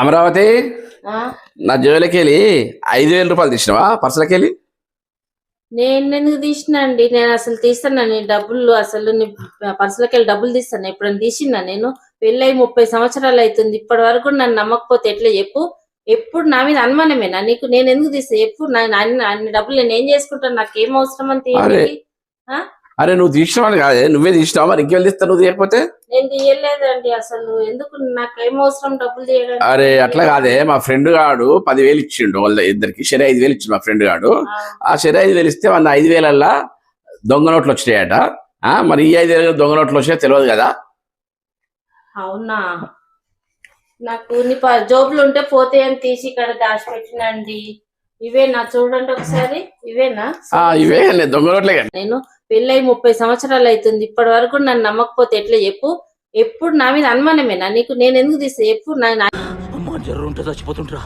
అమరావతి ఆ నా జోలికి వెళ్ళి 5,000 రూపాయలు తీసినావా పర్సలకి వెళ్ళి? నేను ఎందుకు తీసినా అండి? నేను అసలు తీస్తాను నీ డబ్బులు, అసలు నీ పర్సులోకి వెళ్ళి డబ్బులు తీస్తాను. ఎప్పుడైనా తీసినా నేను? పెళ్ళై 30 సంవత్సరాలు అవుతుంది, ఇప్పటి వరకు నన్ను నమ్మకపోతే ఎట్లా చెప్పు? ఎప్పుడు నా మీద అనుమానమేనా నీకు? నేను ఎందుకు తీస్తా చెప్పు? అన్ని డబ్బులు నేను ఏం చేసుకుంటాను? నాకేం అవసరం అని అరే తీయడానికి? ఆ? అరే నువ్వు తీసినావు అని కాదే, నువ్వే తీసినావా? మరి ఇంకెళ్ళి తీస్తా నువ్వు తీయకపోతే? నేను తీయలేదండి అసలు. ఎందుకు? నాకేం అవసరం డబ్బులు తీయడానికి? అరే నేను అట్లా కాదే, మా ఫ్రెండ్ గాడు 10,000 ఇచ్చిండు వాళ్ళ ఇద్దరికి. సరే 5,000 ఇచ్చిండు మా ఫ్రెండ్ గాడు. ఆ, ఆ సరే 5,000 ఇస్తే మన 5,000 దొంగ నోట్లు వచ్చినాయట. మరి ఈ 5,000 దొంగ నోట్లు వచ్చినాయో తెలియదు కదా. అవునా? నాకు నీ జోబులు ఉంటే పోతే అని తీసి ఇక్కడ దాచిపెట్టినండి. ఇవేనా? చూడండి ఒకసారి. ఇవేనా? ఇవే దొంగ నోట్లే కదా. నేను పెళ్ళై 30 సంవత్సరాలు అవుతుంది, ఇప్పటి వరకు నన్ను నమ్మకపోతే ఎట్లా చెప్పు? ఎప్పుడు నా మీద అనుమానమేనా నీకు? నేను ఎందుకు తీస్తా చెప్పు? అమ్మా జర్ర ఉంటే చచ్చిపోతుంటరా.